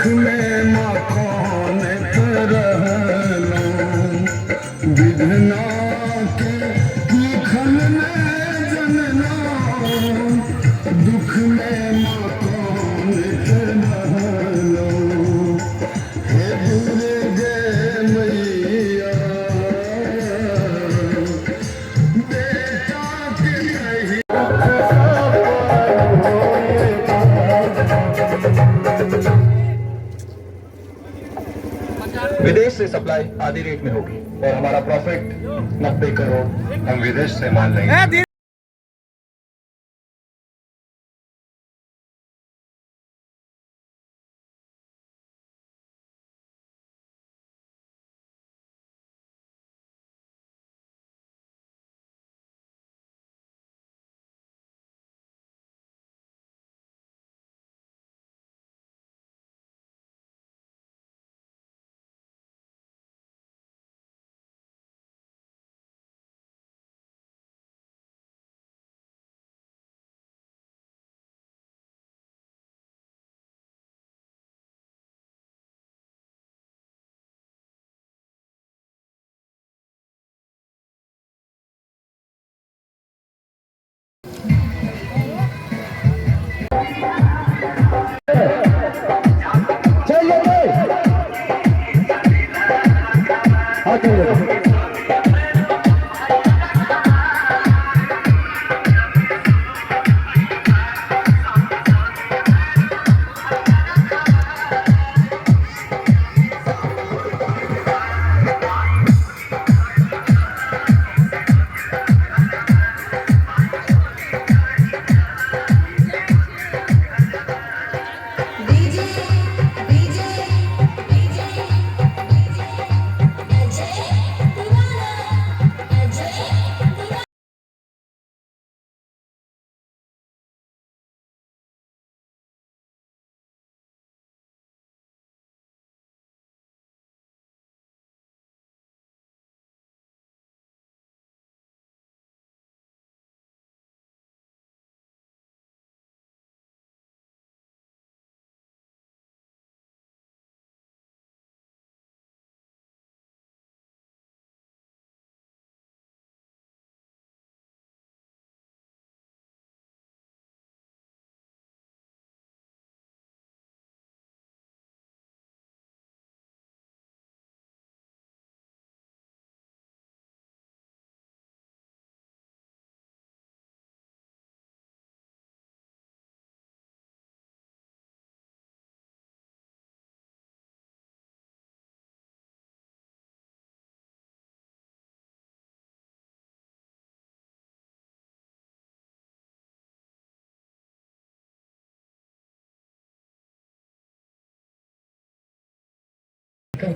में माखन रहलो विधना के लिखल में जनना दुख में माखन रहलो हे दुर्गे मैया बेटा के कही विदेश से सप्लाई आधी रेट में होगी और हमारा प्रॉफिट 90 करोड़ हम विदेश से माल लेंगे।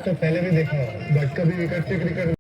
तो पहले भी देखा बट कभी विकेट